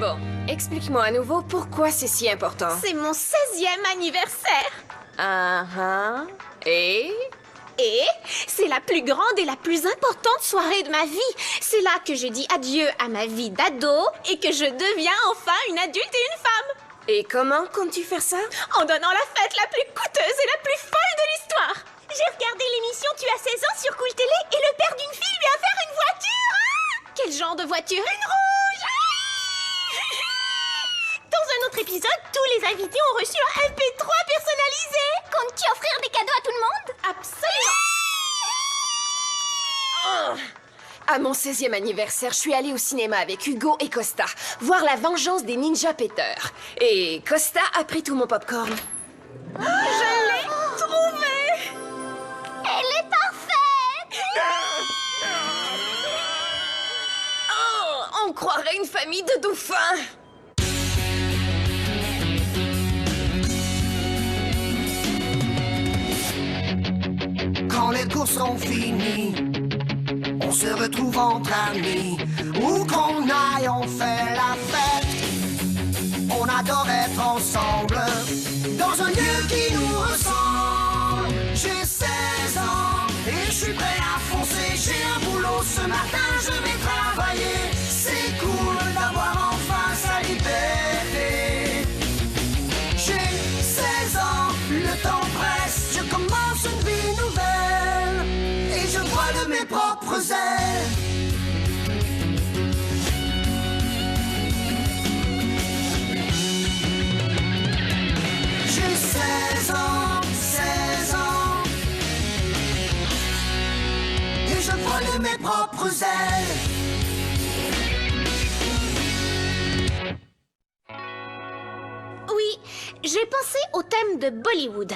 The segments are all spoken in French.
Bon, explique-moi à nouveau pourquoi c'est si important. C'est mon 16e anniversaire. Et c'est la plus grande et la plus importante soirée de ma vie. C'est là que je dis adieu à ma vie d'ado et que je deviens enfin une adulte et une femme. Et comment comptes-tu faire ça? En donnant la fête la plus coûteuse et la plus folle de l'histoire. J'ai regardé l'émission Tu as 16 ans sur Cool Télé et le père d'une fille lui a offert une voiture. Quel genre de voiture? Une rouge. Dans un autre épisode, tous les invités ont reçu un MP3 personnalisé. Comptes-tu offrir des cadeaux à tout le monde? Absolument. À mon 16e anniversaire, je suis allée au cinéma avec Hugo et Costa, voir La Vengeance des Ninja Péteurs. Et Costa a pris tout mon popcorn. Je l'ai trouvée. Elle est parfaite. Oh, on croirait une famille de dauphins. Quand les cours sont finis, on se retrouve entre amis. Où qu'on aille, on fait la fête. On adore être ensemble, dans un lieu qui nous ressemble. J'ai 16 ans et je suis prêt à foncer. J'ai un boulot ce matin, je vais travailler. C'est cool d'avoir enfin sa liberté. J'ai 16 ans, le temps presse. Je commence une vie nouvelle et je vole de mes propres ailes. J'ai 16 ans, 16 ans et je vole de mes propres ailes. Oui, j'ai pensé au thème de Bollywood.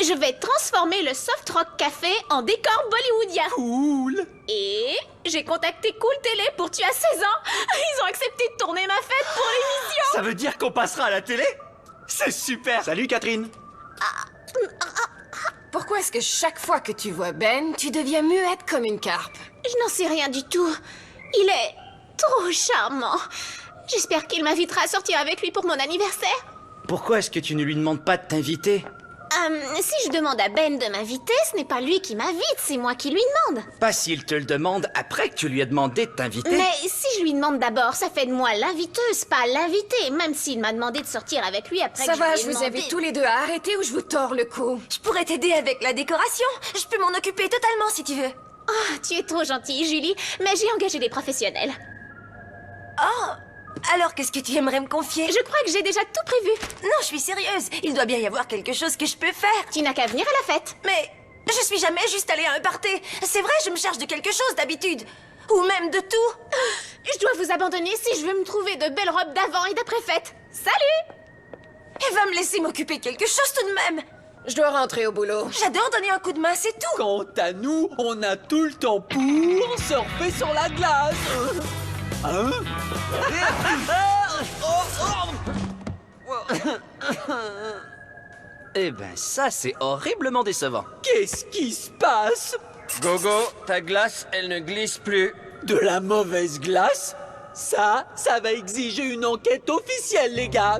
Je vais transformer le Soft Rock Café en décor bollywoodien. Cool! Et j'ai contacté Cool Télé pour Tu as 16 ans. Ils ont accepté de tourner ma fête pour l'émission. Ça veut dire qu'on passera à la télé? C'est super! Salut Catherine! Pourquoi est-ce que chaque fois que tu vois Ben, tu deviens muette comme une carpe? Je n'en sais rien du tout. Il est trop charmant. J'espère qu'il m'invitera à sortir avec lui pour mon anniversaire. Pourquoi est-ce que tu ne lui demandes pas de t'inviter? Si je demande à Ben de m'inviter, ce n'est pas lui qui m'invite, c'est moi qui lui demande. Pas s'il te le demande après que tu lui as demandé de t'inviter. Mais si je lui demande d'abord, ça fait de moi l'inviteuse, pas l'invité, même s'il m'a demandé de sortir avec lui après Ça que va, je je lui ai vous demandé. invite tous les deux à arrêter ou je vous tords le cou. Je pourrais t'aider avec la décoration. Je peux m'en occuper totalement si tu veux. Oh, tu es trop gentille, Julie, mais j'ai engagé des professionnels. Oh, alors qu'est-ce que tu aimerais me confier? Je crois que j'ai déjà tout prévu. Non, je suis sérieuse. Il doit bien y avoir quelque chose que je peux faire. Tu n'as qu'à venir à la fête. Mais je suis jamais juste allée à un party. C'est vrai, je me charge de quelque chose d'habitude. Ou même de tout. Je dois vous abandonner si je veux me trouver de belles robes d'avant et d'après-fête. Salut! Elle va me laisser m'occuper de quelque chose tout de même. Je dois rentrer au boulot. J'adore donner un coup de main, c'est tout. Quant à nous, on a tout le temps pour surfer sur la glace. Hein? Eh ben ça, c'est horriblement décevant. Qu'est-ce qui se passe? Gogo, ta glace, elle ne glisse plus. De la mauvaise glace? Ça va exiger une enquête officielle, les gars.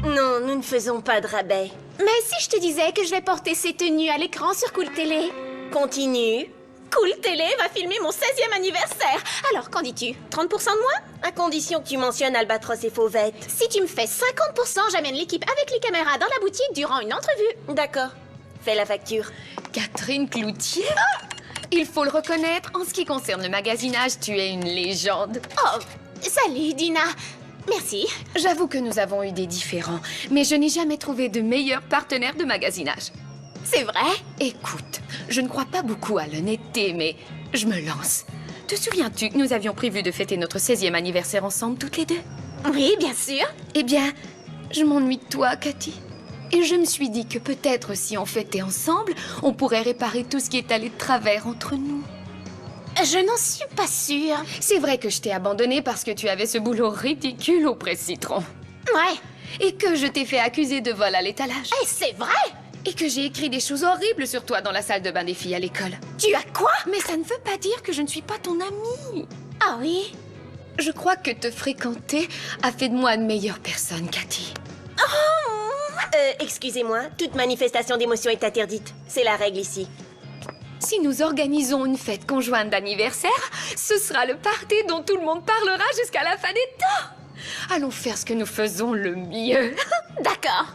Non, nous ne faisons pas de rabais. Mais si je te disais que je vais porter ces tenues à l'écran sur Cool Télé? Continue. Cool Télé va filmer mon 16e anniversaire. Alors, qu'en dis-tu? 30% de moins? À condition que tu mentionnes Albatros et Fauvette. Si tu me fais 50%, j'amène l'équipe avec les caméras dans la boutique durant une entrevue. D'accord. Fais la facture. Catherine Cloutier? Il faut le reconnaître, en ce qui concerne le magasinage, tu es une légende. Oh, salut Dina. Merci. J'avoue que nous avons eu des différends, mais je n'ai jamais trouvé de meilleur partenaire de magasinage. C'est vrai? Écoute, je ne crois pas beaucoup à l'honnêteté, mais je me lance. Te souviens-tu que nous avions prévu de fêter notre 16e anniversaire ensemble, toutes les deux? Oui, bien sûr. Eh bien, je m'ennuie de toi, Cathy. Et je me suis dit que peut-être si on fêtait ensemble, on pourrait réparer tout ce qui est allé de travers entre nous. Je n'en suis pas sûre. C'est vrai que je t'ai abandonnée parce que tu avais ce boulot ridicule au presse-citron. Ouais. Et que je t'ai fait accuser de vol à l'étalage. Eh, c'est vrai? Et que j'ai écrit des choses horribles sur toi dans la salle de bain des filles à l'école. Tu as quoi? Mais ça ne veut pas dire que je ne suis pas ton amie. Ah oui? Je crois que te fréquenter a fait de moi une meilleure personne, Cathy. Excusez-moi, toute manifestation d'émotion est interdite. C'est la règle ici. Si nous organisons une fête conjointe d'anniversaire, ce sera le party dont tout le monde parlera jusqu'à la fin des temps. Allons faire ce que nous faisons le mieux. D'accord.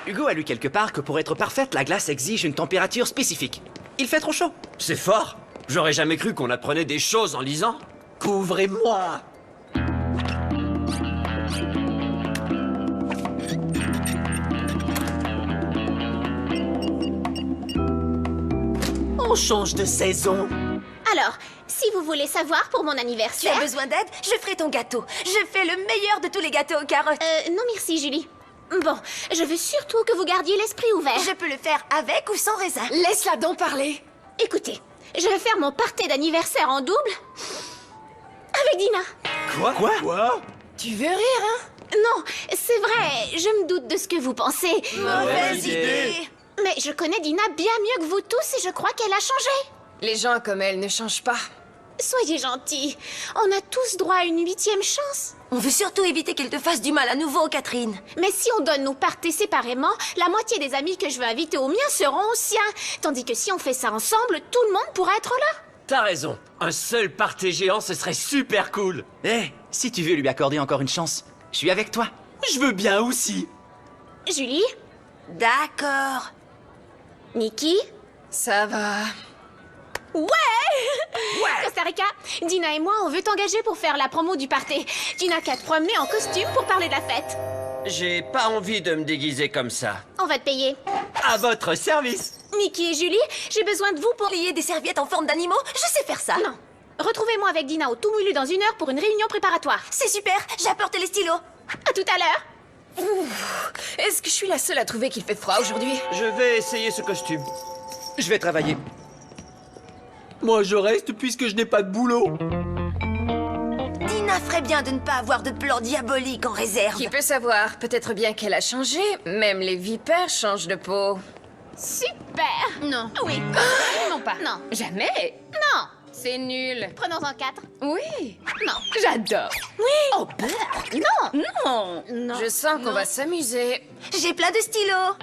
Hugo a lu quelque part que pour être parfaite, la glace exige une température spécifique. Il fait trop chaud. C'est fort. J'aurais jamais cru qu'on apprenait des choses en lisant. Couvrez-moi. On change de saison. Alors, si vous voulez savoir pour mon Tu anniversaire... as besoin d'aide? Je ferai ton gâteau. Je fais le meilleur de tous les gâteaux aux carottes. non merci, Julie. Bon, je veux surtout que vous gardiez l'esprit ouvert. Je peux le faire avec ou sans raisin. Laisse-la donc parler. Écoutez, je vais faire mon party d'anniversaire en double avec Dina. Quoi? Tu veux rire, hein? Non, c'est vrai, je me doute de ce que vous pensez. Mauvaise idée. Mais je connais Dina bien mieux que vous tous et je crois qu'elle a changé. Les gens comme elle ne changent pas. Soyez gentils, on a tous droit à une 8e chance. On veut surtout éviter qu'elle te fasse du mal à nouveau, Catherine. Mais si on donne nos parties séparément, la moitié des amis que je veux inviter au mien seront aux siens. Tandis que si on fait ça ensemble, tout le monde pourra être là. T'as raison. Un seul party géant, ce serait super cool. Eh, si tu veux lui accorder encore une chance, je suis avec toi. Je veux bien aussi. Julie, D'accord. Nikki, Ça va. Costa Rica, Dina et moi, on veut t'engager pour faire la promo du party. Tu n'as qu'à te promener en costume pour parler de la fête. J'ai pas envie de me déguiser comme ça. On va te payer. À votre service. Nikki et Julie, j'ai besoin de vous pour... Plier des serviettes en forme d'animaux, je sais faire ça. Non. Retrouvez-moi avec Dina au tout moulu dans 1 heure pour une réunion préparatoire. C'est super, j'ai apporté les stylos. À tout à l'heure. Est-ce que je suis la seule à trouver qu'il fait froid aujourd'hui? Je vais essayer ce costume. Je vais travailler. Moi, je reste puisque je n'ai pas de boulot. Dina ferait bien de ne pas avoir de plan diabolique en réserve. Qui peut savoir? Peut-être bien qu'elle a changé. Même les vipères changent de peau. Super. Non. Oui. Non pas. Non. Jamais. Non. C'est nul. Prenons-en 4. Oui. Non. J'adore. Oui. Oh, peur. Non. Non. Non. Je sens qu'on va s'amuser. J'ai plein de stylos.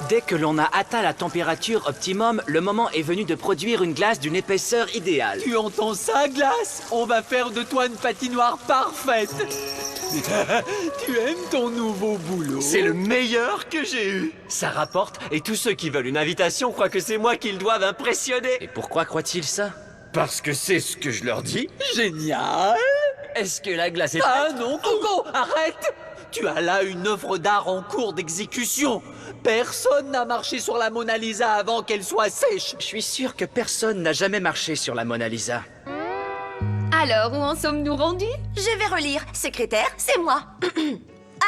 Dès que l'on a atteint la température optimum, le moment est venu de produire une glace d'une épaisseur idéale. Tu entends ça, Glace? On va faire de toi une patinoire parfaite. Tu aimes ton nouveau boulot? C'est le meilleur que j'ai eu. Ça rapporte et tous ceux qui veulent une invitation croient que c'est moi qu'ils doivent impressionner. Et pourquoi croient-ils ça? Parce que c'est ce que je leur dis. Génial. Est-ce que la glace est Ah prête? non, Coco, arrête! Tu as là une œuvre d'art en cours d'exécution. Personne n'a marché sur la Mona Lisa avant qu'elle soit sèche. Je suis sûr que personne n'a jamais marché sur la Mona Lisa. Alors, où en sommes-nous rendus? Je vais relire. Secrétaire, c'est moi.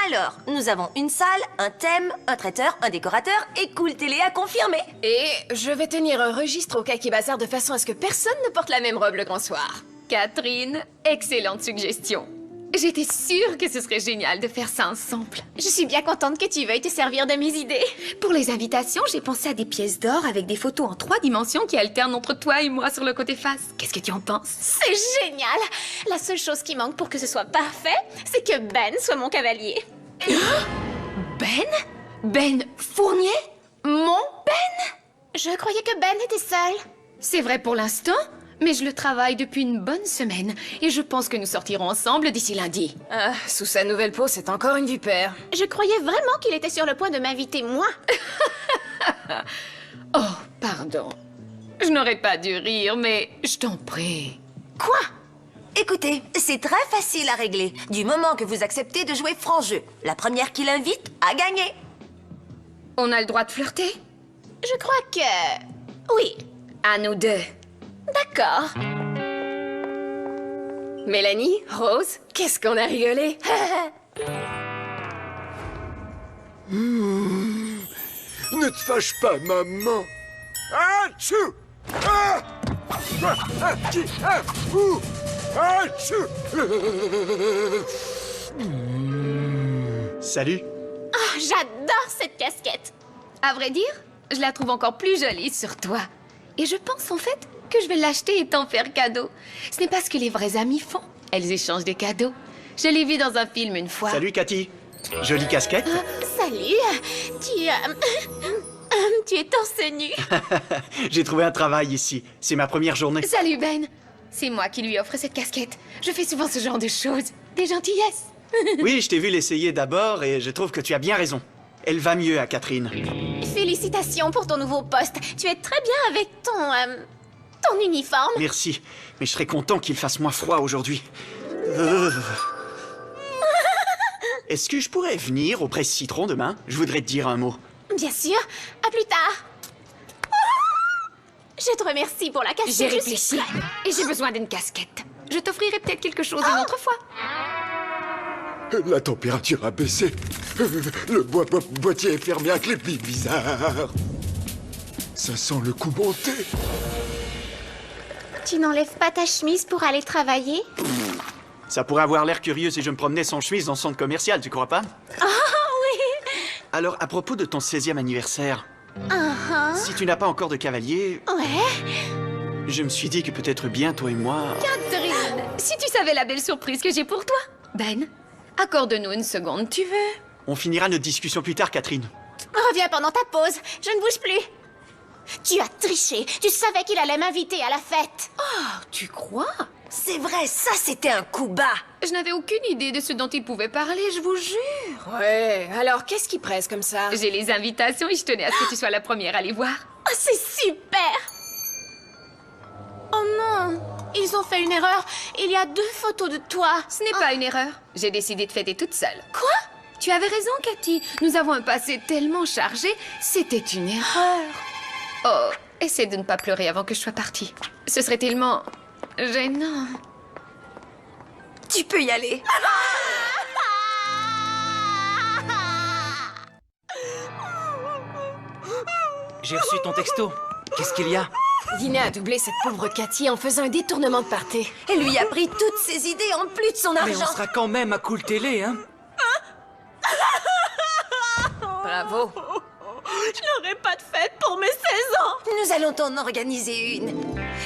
Alors, nous avons une salle, un thème, un traiteur, un décorateur et Cool Télé à confirmer. Et je vais tenir un registre au Kaki Bazar de façon à ce que personne ne porte la même robe le grand soir. Catherine, excellente suggestion. J'étais sûre que ce serait génial de faire ça ensemble. Je suis bien contente que tu veuilles te servir de mes idées. Pour les invitations, j'ai pensé à des pièces d'or avec des photos en 3 dimensions qui alternent entre toi et moi sur le côté face. Qu'est-ce que tu en penses? C'est génial. La seule chose qui manque pour que ce soit parfait, c'est que Ben soit mon cavalier. Ben? Ben Fournier? Mon Ben? Je croyais que Ben était seul. C'est vrai pour l'instant, mais je le travaille depuis une bonne semaine et je pense que nous sortirons ensemble d'ici lundi. Ah, sous sa nouvelle peau, c'est encore une vipère. Je croyais vraiment qu'il était sur le point de m'inviter moi. Oh, pardon. Je n'aurais pas dû rire, mais je t'en prie. Quoi? Écoutez, c'est très facile à régler. Du moment que vous acceptez de jouer franc jeu, la première qui l'invite a gagné. On a le droit de flirter? Je crois que... Oui, À nous deux. d'accord. Mélanie, Rose, qu'est-ce qu'on a rigolé? Ne te fâche pas, maman. Atchou! Ah! Ouh! Atchou! Salut. Oh, j'adore cette casquette. À vrai dire, je la trouve encore plus jolie sur toi. Et je pense en fait que je vais l'acheter et t'en faire cadeau. Ce n'est pas ce que les vrais amis font. Elles échangent des cadeaux. Je l'ai vu dans un film une fois. Salut, Cathy. Jolie casquette. Salut, tu es torse nu. J'ai trouvé un travail ici. C'est ma première journée. Salut Ben. C'est moi qui lui offre cette casquette. Je fais souvent ce genre de choses. Des gentillesses. Oui, je t'ai vu l'essayer d'abord et je trouve que tu as bien raison. Elle va mieux à Catherine. Félicitations pour ton nouveau poste. Tu es très bien avec ton uniforme. Merci, mais je serais content qu'il fasse moins froid aujourd'hui. Est-ce que je pourrais venir au Presse-Citron demain? Je voudrais te dire un mot. Bien sûr. À plus tard. Je te remercie pour la casquette. J'ai je suis réfléchi prête. et j'ai besoin d'une casquette. Je t'offrirai peut-être quelque chose une autre fois. La température a baissé. Le boîtier est fermé à clé bizarre. Ça sent le coup monté. Tu n'enlèves pas ta chemise pour aller travailler? Ça pourrait avoir l'air curieux si je me promenais sans chemise dans le centre commercial, tu crois pas? Oh oui. Alors, à propos de ton 16e anniversaire, si tu n'as pas encore de cavalier, Ouais. je me suis dit que peut-être bien toi et moi... Catherine, si tu savais la belle surprise que j'ai pour toi. Ben, accorde-nous une seconde, tu veux? On finira notre discussion plus tard, Catherine. Reviens pendant ta pause. Je ne bouge plus. Tu as triché. Tu savais qu'il allait m'inviter à la fête. Tu crois? C'est vrai, ça c'était un coup bas. Je n'avais aucune idée de ce dont il pouvait parler, je vous jure. Ouais, alors qu'est-ce qui presse comme ça? J'ai les invitations et je tenais à ce que tu sois la première à les voir. Oh, c'est super. Oh non. Ils ont fait une erreur. Il y a 2 photos de toi. Ce n'est pas une erreur. J'ai décidé de fêter toute seule. Quoi? Tu avais raison, Cathy. Nous avons un passé tellement chargé. C'était une erreur. Oh, essaie de ne pas pleurer avant que je sois partie. Ce serait tellement gênant. Tu peux y aller. J'ai reçu ton texto. Qu'est-ce qu'il y a? Dina a doublé cette pauvre Cathy en faisant un détournement de party. Elle lui a pris toutes ses idées en plus de son Mais on argent. sera quand même à Cool Télé, hein? Bravo. Je n'aurai pas de fête pour mes 16 ans. Nous allons t'en organiser une.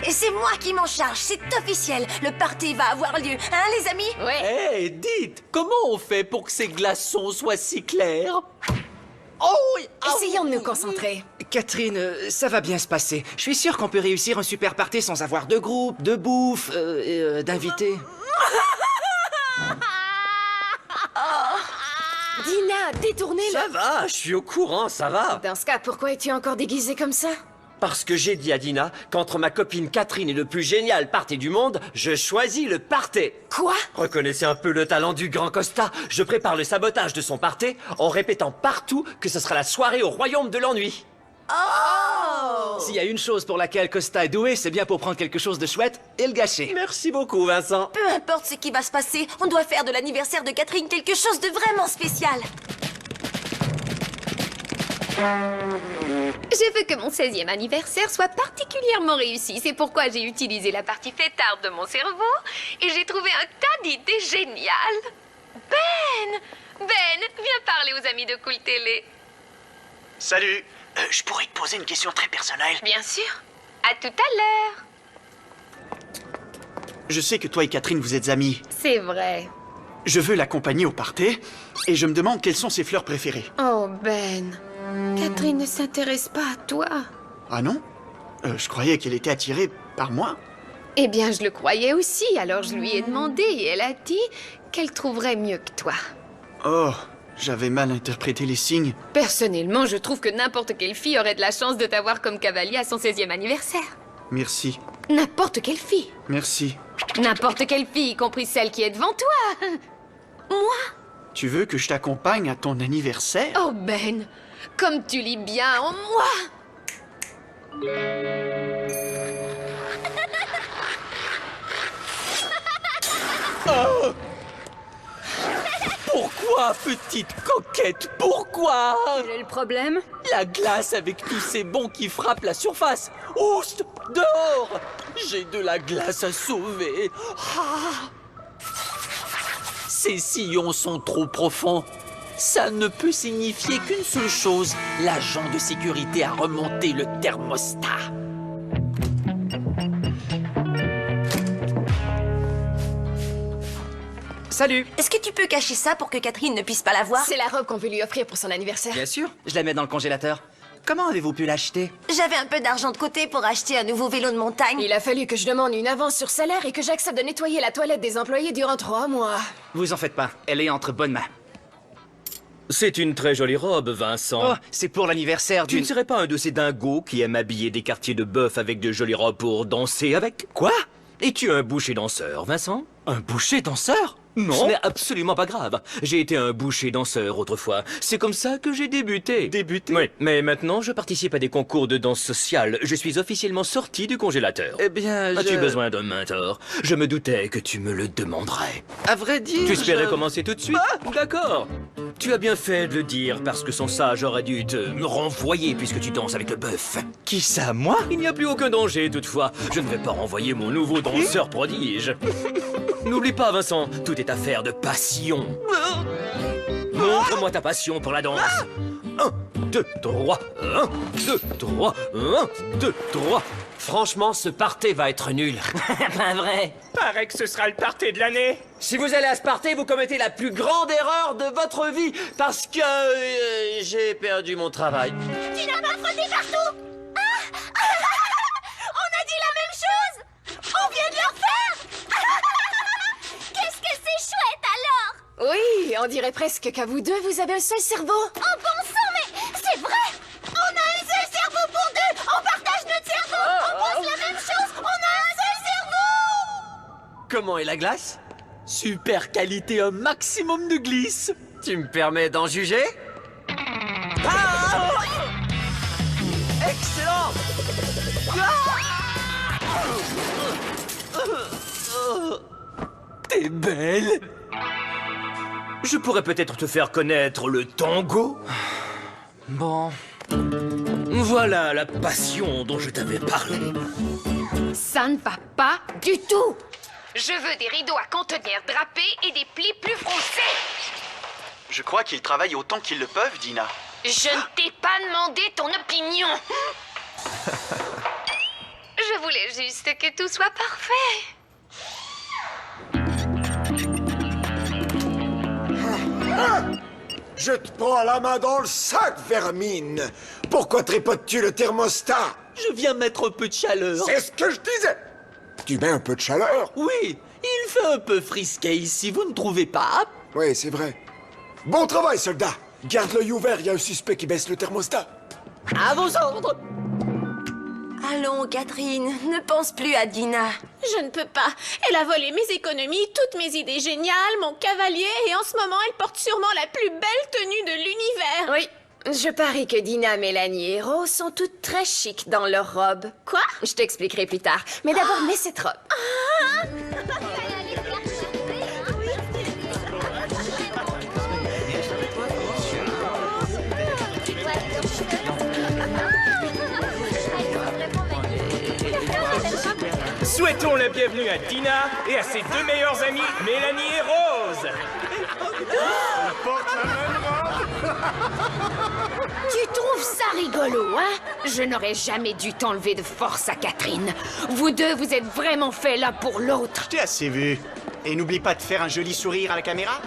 Et c'est moi qui m'en charge, c'est officiel. Le party va avoir lieu, hein les amis? Ouais. Hé, dites, comment on fait pour que ces glaçons soient si clairs? Oh oui! Essayons de nous concentrer. Catherine, ça va bien se passer. Je suis sûr qu'on peut réussir un super party sans avoir de groupe, de bouffe, d'invités. Dina, détournez-le. Ça va, je suis au courant, ça va. Dans ce cas, pourquoi es-tu encore déguisé comme ça? Parce que j'ai dit à Dina qu'entre ma copine Catherine et le plus génial party du monde, je choisis le party. Quoi? Reconnaissez un peu le talent du grand Costa. Je prépare le sabotage de son party en répétant partout que ce sera la soirée au royaume de l'ennui. S'il y a une chose pour laquelle Costa est doué, c'est bien pour prendre quelque chose de chouette et le gâcher. Merci beaucoup, Vincent. Peu importe ce qui va se passer, on doit faire de l'anniversaire de Catherine quelque chose de vraiment spécial. Je veux que mon 16e anniversaire soit particulièrement réussi. C'est pourquoi j'ai utilisé la partie fêtarde de mon cerveau et j'ai trouvé un tas d'idées géniales. Ben, viens parler aux amis de Cool Télé. Salut. Je pourrais te poser une question très personnelle. Bien sûr. À tout à l'heure. Je sais que toi et Catherine, vous êtes amies. C'est vrai. Je veux l'accompagner au party et je me demande quelles sont ses fleurs préférées. Oh Ben, Catherine ne s'intéresse pas à toi. Ah non? Je croyais qu'elle était attirée par moi. Eh bien, je le croyais aussi, alors je lui ai demandé et elle a dit qu'elle trouverait mieux que toi. Oh, j'avais mal interprété les signes. Personnellement, je trouve que n'importe quelle fille aurait de la chance de t'avoir comme cavalier à son 16e anniversaire. Merci. N'importe quelle fille. Merci. N'importe quelle fille, y compris celle qui est devant toi. Moi? Tu veux que je t'accompagne à ton anniversaire? Oh Ben, comme tu lis bien en moi. Pourquoi, petite coquette? Pourquoi? Quel est le problème? La glace avec tous ces bons qui frappent la surface. Oust! Dehors! J'ai de la glace à sauver. Ah. Ces sillons sont trop profonds. Ça ne peut signifier qu'une seule chose. L'agent de sécurité a remonté le thermostat. Salut! Est-ce que tu peux cacher ça pour que Catherine ne puisse pas la voir? C'est la robe qu'on veut lui offrir pour son anniversaire. Bien sûr, je la mets dans le congélateur. Comment avez-vous pu l'acheter? J'avais un peu d'argent de côté pour acheter un nouveau vélo de montagne. Il a fallu que je demande une avance sur salaire et que j'accepte de nettoyer la toilette des employés durant 3 mois. Vous en faites pas, elle est entre bonnes mains. C'est une très jolie robe, Vincent. Oh, c'est pour l'anniversaire Tu ne d'une... serais pas un de ces dingos qui aiment habiller des quartiers de bœuf avec de jolies robes pour danser avec? Quoi? Es-tu un boucher danseur, Vincent? Un boucher danseur? Ce Non! n'est absolument pas grave. J'ai été un boucher danseur autrefois. C'est comme ça que j'ai débuté. Débuté? Oui, mais maintenant je participe à des concours de danse sociale. Je suis officiellement sorti du congélateur. Eh bien, As-tu besoin d'un mentor? Je me doutais que tu me le demanderais. À vrai dire, Tu espérais je- commencer tout de suite? D'accord. Tu as bien fait de le dire parce que sans ça, j'aurais dû te renvoyer puisque tu danses avec le bœuf. Qui ça, moi? Il n'y a plus aucun danger toutefois. Je ne vais pas renvoyer mon nouveau danseur prodige. N'oublie pas, Vincent, tout est affaire de passion. Montre-moi ta passion pour la danse. 1, 2, 3, 1, 2, 3, 1, 2, 3. Franchement, ce party va être nul. Pas vrai! Paraît que ce sera le party de l'année. Si vous allez à ce party, vous commettez la plus grande erreur de votre vie parce que j'ai perdu mon travail. Tu n'as pas frotté partout. Ah On a dit la même chose. On vient de leur faire. Qu'est-ce que c'est chouette alors. Oui, on dirait presque qu'à vous deux, vous avez un seul cerveau. Oh bon sang, mais c'est vrai. On a un seul cerveau pour deux. On partage notre cerveau. On pense la même chose. On a un seul cerveau. Comment est la glace? Super qualité, un maximum de glisse. Tu me permets d'en juger? Excellent! T'es belle! Je pourrais peut-être te faire connaître le tango. Bon... Voilà la passion dont je t'avais parlé. Ça ne va pas du tout. Je veux des rideaux à contenir drapés et des plis plus froncés. Je crois qu'ils travaillent autant qu'ils le peuvent, Dina. Je ne t'ai pas demandé ton opinion. Je voulais juste que tout soit parfait. Je te prends la main dans le sac, vermine! Pourquoi tripotes-tu le thermostat? Je viens mettre un peu de chaleur. C'est ce que je disais! Tu mets un peu de chaleur? Oui, il fait un peu frisquet ici, vous ne trouvez pas? Oui, c'est vrai. Bon travail, soldat! Garde l'œil ouvert, il y a un suspect qui baisse le thermostat. À vos ordres! Allons, Catherine, ne pense plus à Dina. Je ne peux pas. Elle a volé mes économies, toutes mes idées géniales, mon cavalier, et en ce moment, elle porte sûrement la plus belle tenue de l'univers. Oui, je parie que Dina, Mélanie et Rose sont toutes très chic dans leurs robes. Quoi? Je t'expliquerai plus tard. Mais d'abord, mets cette robe. Souhaitons la bienvenue à Dina et à ses deux meilleures amies, Mélanie et Rose. Tu trouves ça rigolo, hein? Je n'aurais jamais dû t'enlever de force à Catherine. Vous deux, vous êtes vraiment faits l'un pour l'autre. Je t'ai assez vu. Et n'oublie pas de faire un joli sourire à la caméra.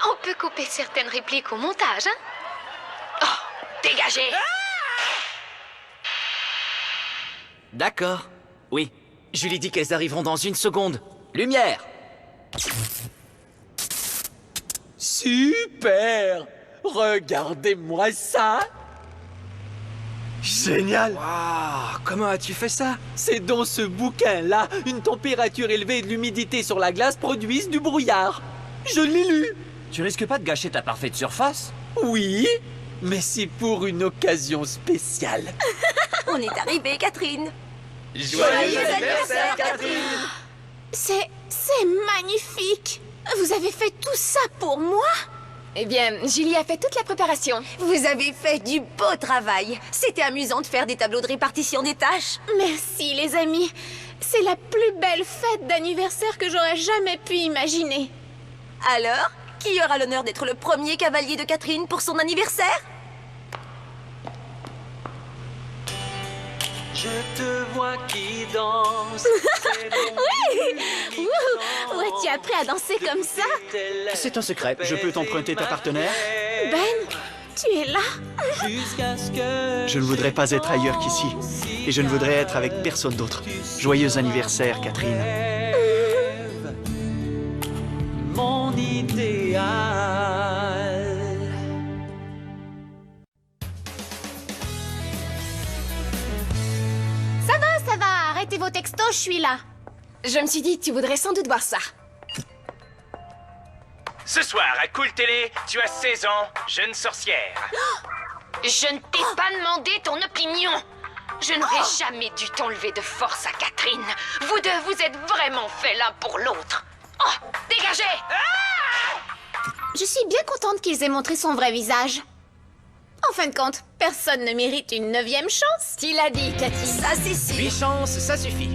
On peut couper certaines répliques au montage, hein? Oh, dégagez! D'accord. Oui. Julie dit qu'elles arriveront dans 1 seconde. Lumière! Super! Regardez-moi ça! Génial! Waouh! Comment as-tu fait ça? C'est dans ce bouquin-là, une température élevée et de l'humidité sur la glace produisent du brouillard. Je l'ai lu. Tu risques pas de gâcher ta parfaite surface? Oui, mais c'est pour une occasion spéciale. On est arrivé, Catherine. Joyeux anniversaire, Catherine! C'est magnifique. Vous avez fait tout ça pour moi? Eh bien, Julie a fait toute la préparation. Vous avez fait du beau travail. C'était amusant de faire des tableaux de répartition des tâches. Merci, les amis. C'est la plus belle fête d'anniversaire que j'aurais jamais pu imaginer. Alors, qui aura l'honneur d'être le premier cavalier de Catherine pour son anniversaire? Je te vois qui danse. Où as-tu appris à danser comme ça? C'est un secret. Je peux t'emprunter ta partenaire? Ben, tu es là? Je ne voudrais pas être ailleurs qu'ici. Et je ne voudrais être avec personne d'autre. Joyeux anniversaire, Catherine. Mon idéal. Ça va, arrêtez vos textos, je suis là. Je me suis dit, tu voudrais sans doute voir ça. Ce soir, à Cool Télé, tu as 16 ans, jeune sorcière. Je ne t'ai pas demandé ton opinion. Je n'aurais jamais dû t'enlever de force à Catherine. Vous deux, vous êtes vraiment faits l'un pour l'autre. Oh, dégagez! Je suis bien contente qu'ils aient montré son vrai visage. En fin de compte, personne ne mérite une 9e chance. Tu l'as dit, Cathy. Ça, c'est sûr. 8 chances, ça suffit.